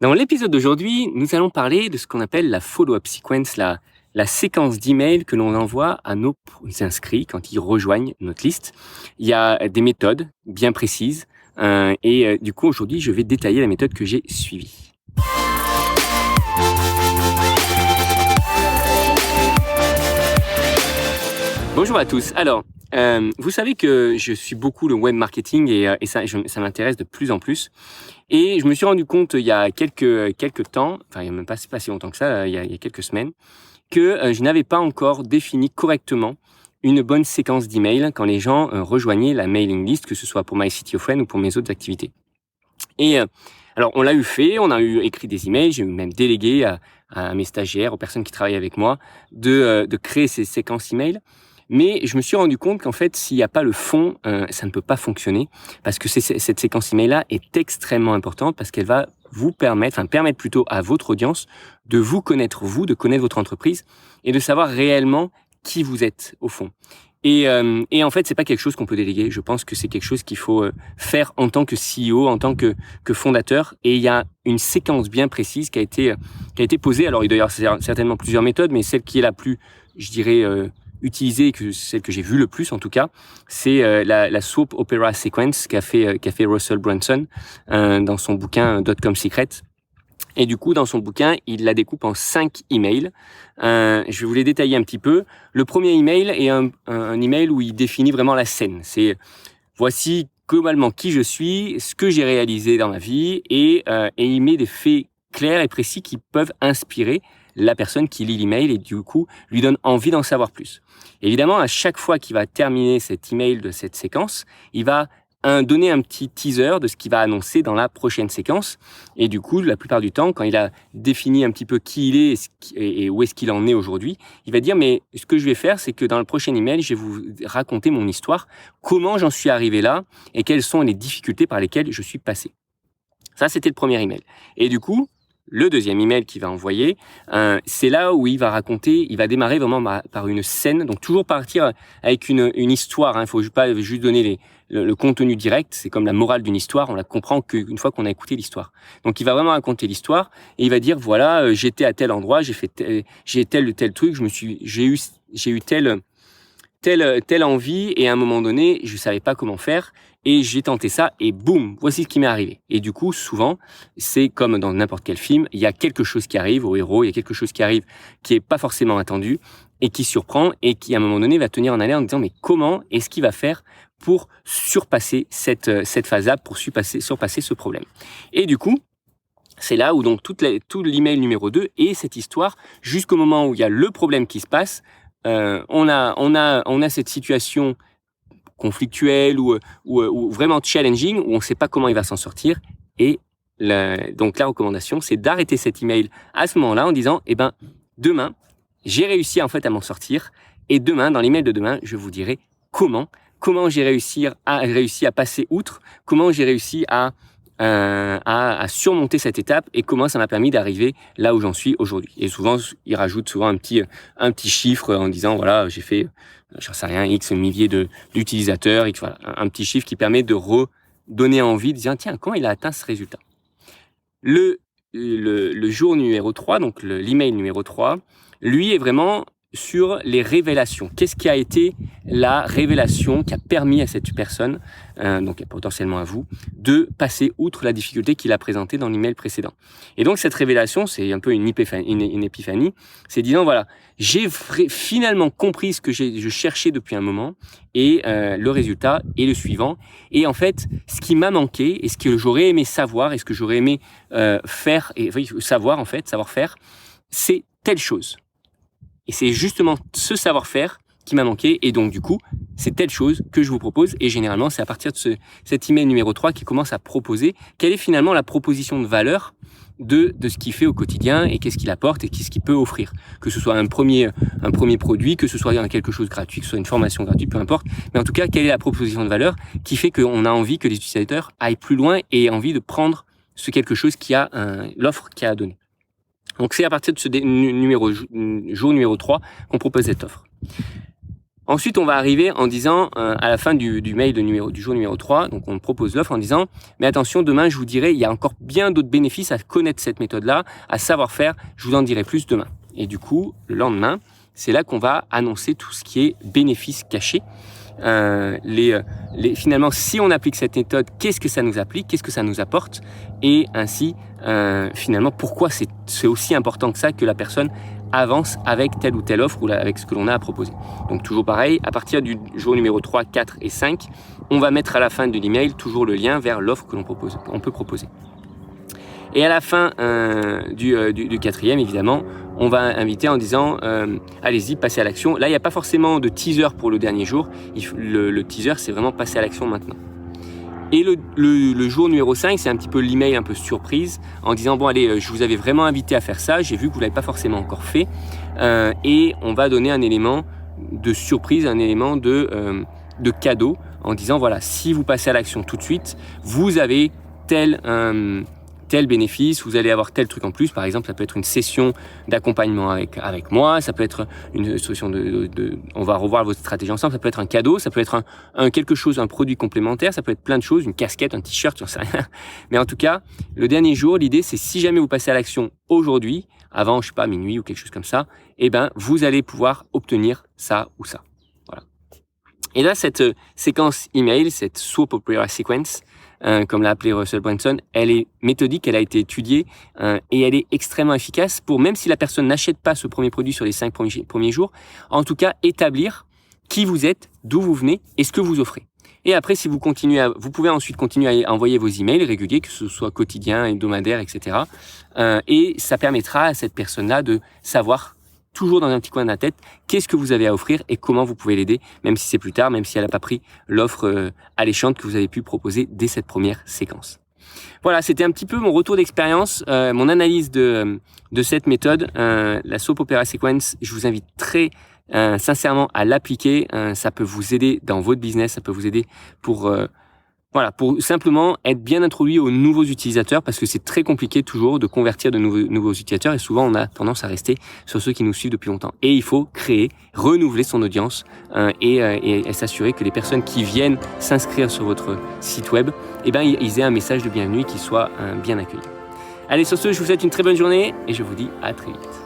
Dans l'épisode d'aujourd'hui, nous allons parler de ce qu'on appelle la follow-up sequence, la séquence d'emails que l'on envoie à nos inscrits quand ils rejoignent notre liste. Il y a des méthodes bien précises et du coup aujourd'hui je vais détailler la méthode que j'ai suivie. Bonjour à tous. Alors, vous savez que je suis beaucoup le web marketing et ça m'intéresse de plus en plus. Et je me suis rendu compte il y a quelques temps, enfin il y a même pas, c'est pas si longtemps que ça, il y a quelques semaines, que je n'avais pas encore défini correctement une bonne séquence d'emails quand les gens rejoignaient la mailing list, que ce soit pour MyCityOfWren ou pour mes autres activités. Et alors on l'a fait, on a écrit des emails, j'ai même délégué à mes stagiaires, aux personnes qui travaillent avec moi, de créer ces séquences emails. Mais je me suis rendu compte qu'en fait, s'il n'y a pas le fond, ça ne peut pas fonctionner parce que cette séquence email-là est extrêmement importante parce qu'elle va permettre plutôt à votre audience de vous, de connaître votre entreprise et de savoir réellement qui vous êtes au fond. Et en fait, c'est pas quelque chose qu'on peut déléguer. Je pense que c'est quelque chose qu'il faut faire en tant que CEO, en tant que fondateur. Et il y a une séquence bien précise qui a été posée. Alors, il doit y avoir certainement plusieurs méthodes, mais celle qui est la plus, je dirais, utilisée, celle que j'ai vue le plus en tout cas, c'est la soap opera sequence qu'a fait Russell Brunson dans son bouquin Dotcom Secret. Et du coup, dans son bouquin, il la découpe en 5 emails. Je vais vous les détailler un petit peu. Le premier email est un email où il définit vraiment la scène. C'est voici globalement qui je suis, ce que j'ai réalisé dans ma vie, et il met des faits clairs et précis qui peuvent inspirer la personne qui lit l'email et du coup lui donne envie d'en savoir plus. Évidemment, à chaque fois qu'il va terminer cet email de cette séquence, il va donner un petit teaser de ce qu'il va annoncer dans la prochaine séquence. Et du coup, la plupart du temps, quand il a défini un petit peu qui il est et où est-ce qu'il en est aujourd'hui, il va dire, mais ce que je vais faire, c'est que dans le prochain email, je vais vous raconter mon histoire, comment j'en suis arrivé là et quelles sont les difficultés par lesquelles je suis passé. Ça, c'était le premier email. Et du coup, le deuxième email qu'il va envoyer, c'est là où il va démarrer vraiment par une scène, donc toujours partir avec une histoire. Il faut pas juste donner le contenu direct, c'est comme la morale d'une histoire, on la comprend qu'une fois qu'on a écouté l'histoire. Donc il va vraiment raconter l'histoire et il va dire voilà, j'étais à tel endroit, j'ai tel ou tel truc, j'ai eu telle envie et à un moment donné, je savais pas comment faire et j'ai tenté ça et boum, voici ce qui m'est arrivé. Et du coup, souvent, c'est comme dans n'importe quel film, il y a quelque chose qui arrive au héros, il y a quelque chose qui arrive qui est pas forcément attendu et qui surprend et qui à un moment donné va tenir en haleine en disant mais comment est-ce qu'il va faire pour surpasser cette phase-là, pour surpasser ce problème. Et du coup, c'est là où donc tout l'email numéro 2 et cette histoire jusqu'au moment où il y a le problème qui se passe. On a cette situation conflictuelle ou vraiment challenging où on ne sait pas comment il va s'en sortir. Et donc la recommandation, c'est d'arrêter cet email à ce moment-là en disant, demain, j'ai réussi en fait à m'en sortir. Et demain, dans l'email de demain, je vous dirai comment j'ai réussi à passer outre, comment j'ai réussi à surmonter cette étape et comment ça m'a permis d'arriver là où j'en suis aujourd'hui. Et souvent, il rajoute souvent un petit chiffre en disant, voilà, j'ai fait, j'en sais rien, X milliers d'utilisateurs, X, voilà, un petit chiffre qui permet de redonner envie de dire, tiens, comment il a atteint ce résultat? Le jour numéro 3, donc l'email numéro 3, lui est vraiment sur les révélations. Qu'est-ce qui a été la révélation qui a permis à cette personne, donc potentiellement à vous, de passer outre la difficulté qu'il a présentée dans l'email précédent. Et donc cette révélation, c'est un peu une épiphanie, c'est disant voilà, j'ai finalement compris ce que je cherchais depuis un moment et le résultat est le suivant. Et en fait, ce qui m'a manqué et ce que j'aurais aimé savoir et ce que j'aurais aimé faire et savoir faire, c'est telle chose. Et c'est justement ce savoir-faire qui m'a manqué. Et donc, du coup, c'est telle chose que je vous propose. Et généralement, c'est à partir de cet email numéro 3 qui commence à proposer quelle est finalement la proposition de valeur de ce qu'il fait au quotidien et qu'est-ce qu'il apporte et qu'est-ce qu'il peut offrir. Que ce soit un premier produit, que ce soit quelque chose de gratuit, que ce soit une formation gratuite, peu importe. Mais en tout cas, quelle est la proposition de valeur qui fait qu'on a envie que les utilisateurs aillent plus loin et aient envie de prendre ce quelque chose l'offre qu'il a à donner. Donc c'est à partir de ce jour numéro 3 qu'on propose cette offre. Ensuite, on va arriver en disant, à la fin du mail du jour numéro 3, donc on propose l'offre en disant « Mais attention, demain, je vous dirai, il y a encore bien d'autres bénéfices à connaître cette méthode-là, à savoir faire, je vous en dirai plus demain. » Et du coup, le lendemain, c'est là qu'on va annoncer tout ce qui est bénéfices cachés. Finalement, si on applique cette méthode, qu'est-ce que ça nous applique, qu'est-ce que ça nous apporte, et ainsi, finalement, pourquoi c'est aussi important que ça que la personne avance avec telle ou telle offre ou avec ce que l'on a à proposer. Donc toujours pareil, à partir du jour numéro 3, 4 et 5, on va mettre à la fin de l'email toujours le lien vers l'offre que on peut proposer. Et à la fin du quatrième, évidemment, on va inviter en disant allez-y, passez à l'action. Là, il n'y a pas forcément de teaser pour le dernier jour. Le teaser, c'est vraiment passer à l'action maintenant. Et le jour numéro 5, c'est un petit peu l'email un peu surprise en disant bon allez, je vous avais vraiment invité à faire ça, j'ai vu que vous l'avez pas forcément encore fait, et on va donner un élément de surprise, un élément de cadeau en disant voilà, si vous passez à l'action tout de suite, vous avez tel bénéfice, vous allez avoir tel truc en plus. Par exemple, ça peut être une session d'accompagnement avec moi, ça peut être une solution on va revoir votre stratégie ensemble, ça peut être un cadeau, ça peut être quelque chose, un produit complémentaire, ça peut être plein de choses, une casquette, un t-shirt, j'en sais rien. Mais en tout cas, le dernier jour, l'idée c'est si jamais vous passez à l'action aujourd'hui, avant, je sais pas, minuit ou quelque chose comme ça, eh ben, vous allez pouvoir obtenir ça ou ça. Voilà. Et là, cette séquence email, cette SWOT Opera Sequence, comme l'a appelé Russell Brunson, elle est méthodique, elle a été étudiée et elle est extrêmement efficace pour, même si la personne n'achète pas ce premier produit sur les 5 premiers jours, en tout cas établir qui vous êtes, d'où vous venez et ce que vous offrez. Et après, si vous pouvez ensuite continuer à envoyer vos emails réguliers, que ce soit quotidien, hebdomadaire, etc. Et ça permettra à cette personne-là de savoir toujours dans un petit coin de la tête, qu'est-ce que vous avez à offrir et comment vous pouvez l'aider, même si c'est plus tard, même si elle n'a pas pris l'offre alléchante que vous avez pu proposer dès cette première séquence. Voilà, c'était un petit peu mon retour d'expérience, mon analyse de cette méthode, la Soap Opera Sequence. Je vous invite très sincèrement à l'appliquer. Ça peut vous aider dans votre business, ça peut vous aider pour simplement être bien introduit aux nouveaux utilisateurs, parce que c'est très compliqué toujours de convertir de nouveaux utilisateurs et souvent on a tendance à rester sur ceux qui nous suivent depuis longtemps. Et il faut renouveler son audience et s'assurer que les personnes qui viennent s'inscrire sur votre site web, ils aient un message de bienvenue et qu'ils soient bien accueillis. Allez, sur ce, je vous souhaite une très bonne journée et je vous dis à très vite.